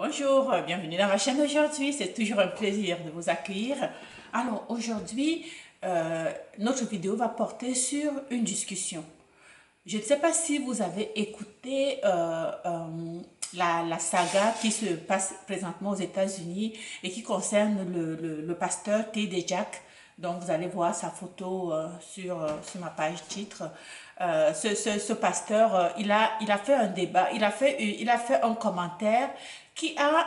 Bonjour, bienvenue dans ma chaîne aujourd'hui. C'est toujours un plaisir de vous accueillir. Alors aujourd'hui, notre vidéo va porter sur une discussion. Je ne sais pas si vous avez écouté la saga qui se passe présentement aux États-Unis et qui concerne le pasteur T.D. Jakes. Donc vous allez voir sa photo sur ma page titre. Ce pasteur, il a fait un débat, il a fait un commentaire qui a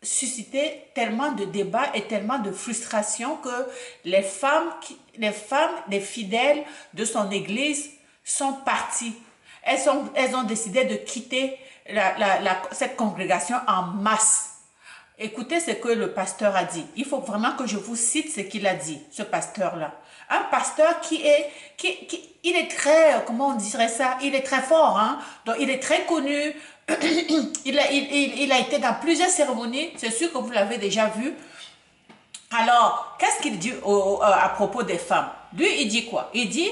suscité tellement de débats et tellement de frustration que les femmes, les fidèles de son église sont parties. Elles ont décidé de quitter cette congrégation en masse. Écoutez ce que le pasteur a dit. Il faut vraiment que je vous cite ce qu'il a dit, ce pasteur-là. Un pasteur il est très, comment on dirait ça, il est très fort, hein? Donc il est très connu, il a été dans plusieurs cérémonies, c'est sûr que vous l'avez déjà vu. Alors, qu'est-ce qu'il dit à propos des femmes? Lui, il dit quoi? Il dit,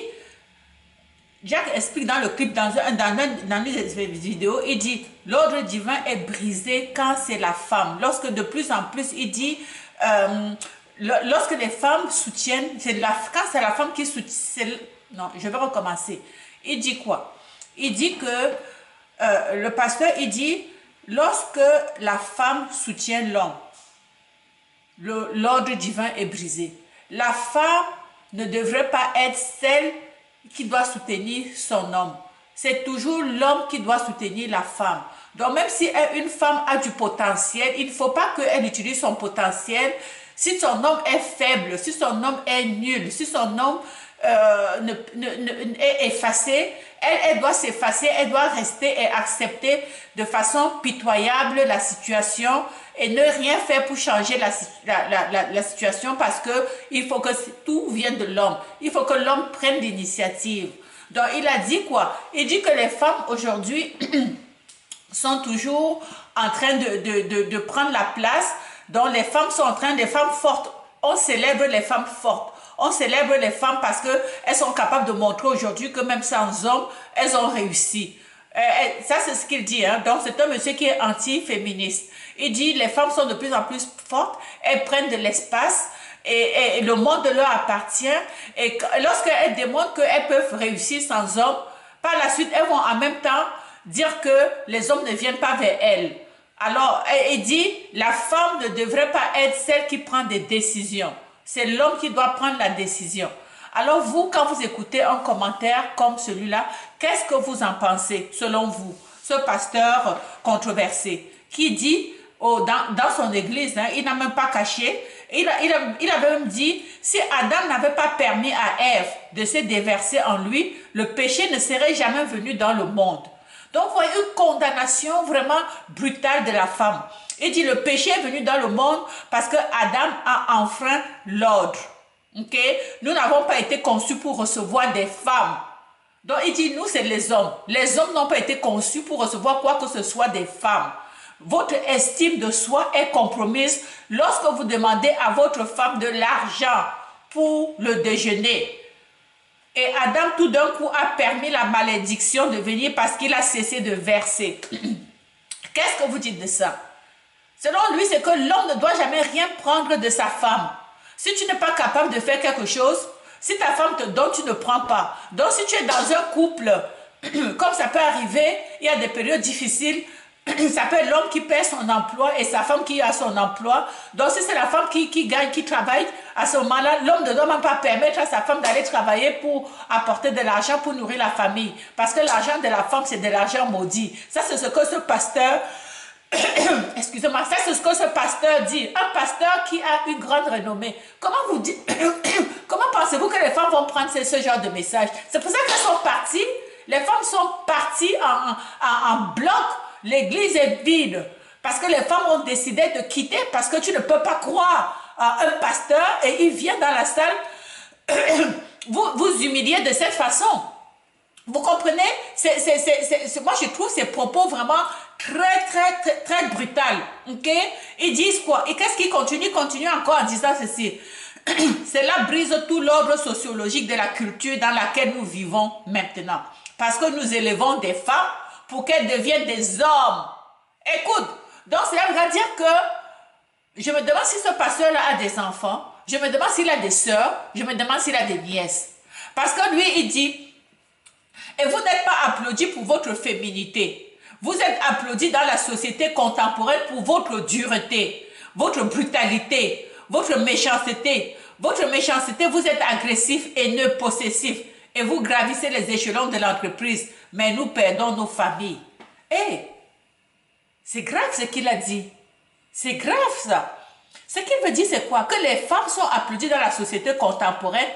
Jack explique dans le clip, dans une vidéo, il dit, l'ordre divin est brisé quand c'est la femme. Lorsque de plus en plus, il dit, lorsque les femmes soutiennent, quand c'est la femme qui soutient, non, je vais recommencer. Il dit quoi? Il dit que, le pasteur, il dit, lorsque la femme soutient l'homme, l'ordre divin est brisé. La femme ne devrait pas être celle qui doit soutenir son homme. C'est toujours l'homme qui doit soutenir la femme. Donc même si une femme a du potentiel, il ne faut pas qu'elle utilise son potentiel. Si son homme est faible, si son homme est nul, si son homme est effacé, elle doit s'effacer, elle doit rester et accepter de façon pitoyable la situation et ne rien faire pour changer la situation parce que il faut que tout vienne de l'homme. Il faut que l'homme prenne l'initiative. Donc il a dit quoi? Il dit que les femmes aujourd'hui sont toujours en train de prendre la place. Donc les femmes sont en train, les femmes fortes, on célèbre les femmes fortes. On célèbre les femmes parce qu'elles sont capables de montrer aujourd'hui que même sans hommes, elles ont réussi. Ça, c'est ce qu'il dit. Hein. Donc, c'est un monsieur qui est anti-féministe. Il dit les femmes sont de plus en plus fortes, elles prennent de l'espace et le monde leur appartient. Et lorsqu'elles démontrent qu'elles peuvent réussir sans hommes, par la suite, elles vont en même temps dire que les hommes ne viennent pas vers elles. Alors, il dit la femme ne devrait pas être celle qui prend des décisions. C'est l'homme qui doit prendre la décision. Alors vous, quand vous écoutez un commentaire comme celui-là, qu'est-ce que vous en pensez, selon vous? Ce pasteur controversé, qui dit, dans son église, hein, il n'a même pas caché, il avait même dit, si Adam n'avait pas permis à Ève de se déverser en lui, le péché ne serait jamais venu dans le monde. Donc, vous voyez une condamnation vraiment brutale de la femme. Il dit le péché est venu dans le monde parce que Adam a enfreint l'ordre. Okay? Nous n'avons pas été conçus pour recevoir des femmes. Donc, il dit nous, c'est les hommes. Les hommes n'ont pas été conçus pour recevoir quoi que ce soit des femmes. Votre estime de soi est compromise lorsque vous demandez à votre femme de l'argent pour le déjeuner. Et Adam, tout d'un coup, a permis la malédiction de venir parce qu'il a cessé de verser. Qu'est-ce que vous dites de ça? Selon lui, c'est que l'homme ne doit jamais rien prendre de sa femme. Si tu n'es pas capable de faire quelque chose, si ta femme te donne, tu ne prends pas. Donc, si tu es dans un couple, comme ça peut arriver, il y a des périodes difficiles, ça peut être l'homme qui perd son emploi et sa femme qui a son emploi. Donc, si c'est la femme qui gagne, qui travaille, à ce moment-là, l'homme ne doit même pas permettre à sa femme d'aller travailler pour apporter de l'argent pour nourrir la famille. Parce que l'argent de la femme, c'est de l'argent maudit. Ça, c'est ce que ce pasteur... Excusez-moi, ça, c'est ce que ce pasteur dit. Un pasteur qui a une grande renommée. Comment vous dites... Comment pensez-vous que les femmes vont prendre ce genre de message? C'est pour ça qu'elles sont parties. Les femmes sont parties en bloc. L'église est vide parce que les femmes ont décidé de quitter parce que tu ne peux pas croire à un pasteur et il vient dans la salle vous humilier de cette façon. Vous comprenez? Moi, je trouve ces propos vraiment très brutal. Okay? Ils disent quoi? Et qu'est-ce qu'ils continuent? Ils continuent encore en disant ceci. Cela brise tout l'ordre sociologique de la culture dans laquelle nous vivons maintenant. Parce que nous élevons des femmes pour qu'elles deviennent des hommes. Écoute, Donc, cela veut dire que je me demande si ce pasteur-là a des enfants, je me demande s'il a des sœurs, je me demande s'il a des nièces. Parce que lui, il dit, et vous n'êtes pas applaudi pour votre féminité. Vous êtes applaudi dans la société contemporaine pour votre dureté, votre brutalité, votre méchanceté. Votre méchanceté, vous êtes agressif, haineux, possessif. Et vous gravissez les échelons de l'entreprise. Mais nous perdons nos familles. Hé, c'est grave ce qu'il a dit. C'est grave ça. Ce qu'il veut dire, c'est quoi? Que les femmes sont applaudies dans la société contemporaine.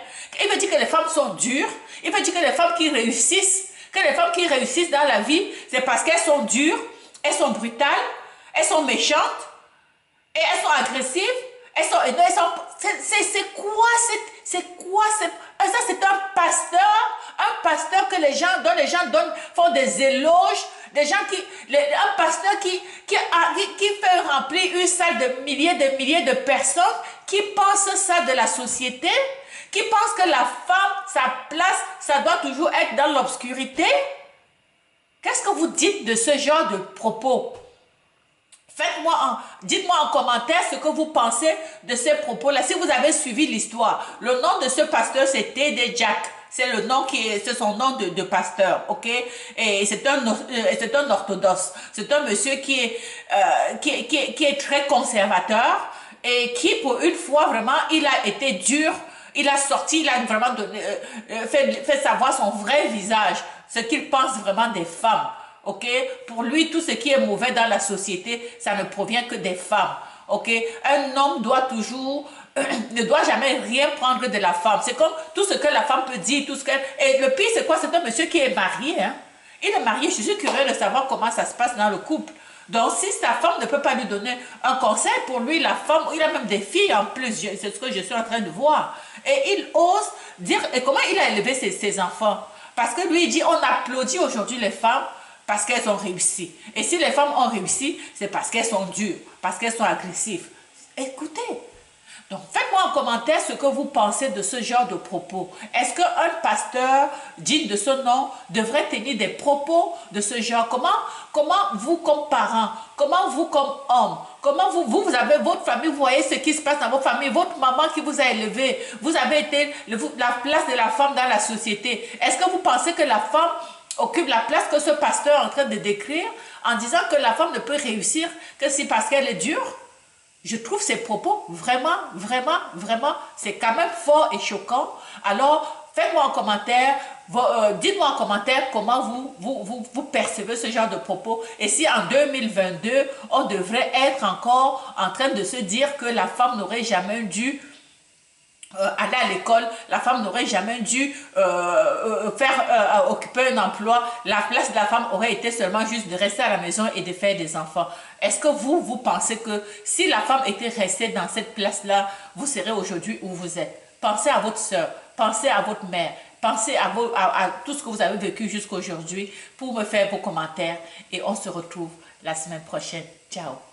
Il veut dire que les femmes sont dures. Il veut dire que les femmes qui réussissent, dans la vie, c'est parce qu'elles sont dures, elles sont brutales, elles sont méchantes, et elles sont agressives, elles sont... C'est quoi ça, c'est un pasteur que dont les gens font des éloges, des gens un pasteur qui fait remplir une salle de milliers de personnes qui pensent ça de la société, qui pensent que la femme, sa place, ça doit toujours être dans l'obscurité. Qu'est-ce que vous dites de ce genre de propos? Dites-moi en commentaire ce que vous pensez de ces propos-là. Si vous avez suivi l'histoire, le nom de ce pasteur, c'est T.D. Jack. C'est son nom de pasteur, ok? Et c'est un orthodoxe. C'est un monsieur qui est très conservateur et qui, pour une fois, vraiment, il a été dur. Il a vraiment fait savoir son vrai visage, ce qu'il pense vraiment des femmes. Ok, pour lui, tout ce qui est mauvais dans la société, ça ne provient que des femmes. Ok, un homme ne doit jamais rien prendre de la femme. C'est comme tout ce que la femme peut dire, et le pire, c'est quoi? C'est un monsieur qui est marié. Hein? Il est marié. Je suis curieux de savoir comment ça se passe dans le couple. Donc, si sa femme ne peut pas lui donner un conseil, pour lui, la femme, il a même des filles en plus. C'est ce que je suis en train de voir. Et il ose dire, et comment il a élevé ses enfants? Parce que lui, il dit, on applaudit aujourd'hui les femmes parce qu'elles ont réussi. Et si les femmes ont réussi, c'est parce qu'elles sont dures, parce qu'elles sont agressives. Écoutez. Donc, faites-moi en commentaire ce que vous pensez de ce genre de propos. Est-ce qu'un pasteur digne de ce nom devrait tenir des propos de ce genre? Comment vous, comme parents, comment vous, comme homme, comment vous avez votre famille, vous voyez ce qui se passe dans votre famille, votre maman qui vous a élevé, vous avez été la place de la femme dans la société. Est-ce que vous pensez que la femme occupe la place que ce pasteur est en train de décrire en disant que la femme ne peut réussir que si parce qu'elle est dure? Je trouve ces propos vraiment, c'est quand même fort et choquant. Alors, faites-moi en commentaire, dites-moi en commentaire comment vous percevez ce genre de propos. Et si en 2022, on devrait être encore en train de se dire que la femme n'aurait jamais dû aller à l'école, la femme n'aurait jamais dû occuper un emploi, la place de la femme aurait été seulement juste de rester à la maison et de faire des enfants. Est-ce que vous pensez que si la femme était restée dans cette place-là, vous serez aujourd'hui où vous êtes? Pensez à votre soeur, pensez à votre mère, pensez à tout ce que vous avez vécu jusqu'à aujourd'hui pour me faire vos commentaires et on se retrouve la semaine prochaine. Ciao!